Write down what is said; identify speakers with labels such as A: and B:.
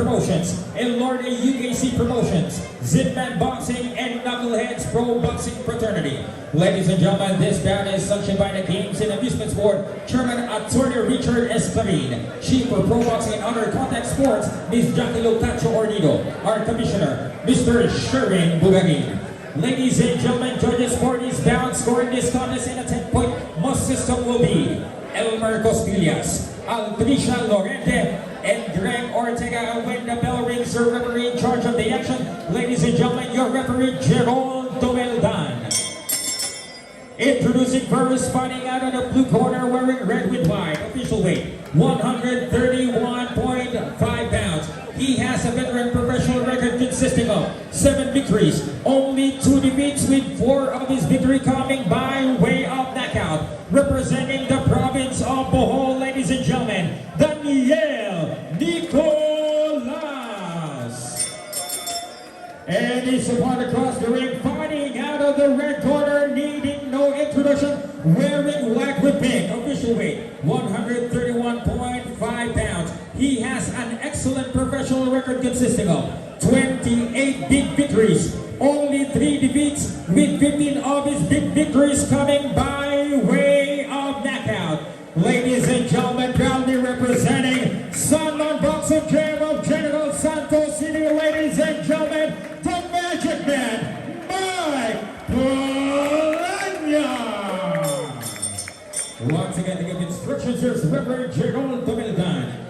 A: Promotions, Elorde UKC Promotions, Zipman Boxing, and Knuckleheads Pro Boxing Fraternity. Ladies and gentlemen, this bout is sanctioned by the Games and Amusements Board Chairman Attorney Richard Esplarin, Chief for Pro Boxing and Other Contact Sports, Ms. Jackie Locacho Ornido, our Commissioner, Mr. Sherwin Bugagin. Ladies and gentlemen, judges for this bout scoring this contest in a 10-point must system will be Elmer Costillas, Altricia Lorente, and Greg Ortega. And when the bell rings, your referee in charge of the action, ladies and gentlemen, your referee Jerome Tomeldan. Introducing first, fighting out of the blue corner, wearing red with white, official weight 131.5 pounds. He has a veteran professional record consisting of 7 victories, only 2 defeats, with 4 of his victory coming by way of knockout. Representing the province of Bohol, ladies and gentlemen, Daniel Nicolas. And he's upon across the ring, fighting out of the red corner, needing no introduction, wearing black with pink, official weight 131.5 pounds. He has an excellent professional record consisting of 28 big victories, only 3 defeats, with 15 of his big victories coming by way of knockout. Ladies and gentlemen, proudly representing Suntok Boxing Gym of General Santos City, ladies and gentlemen, the Magic Man, Mike Plania. Once again, to give instructions, here's Reverend Jerome Tomeldan.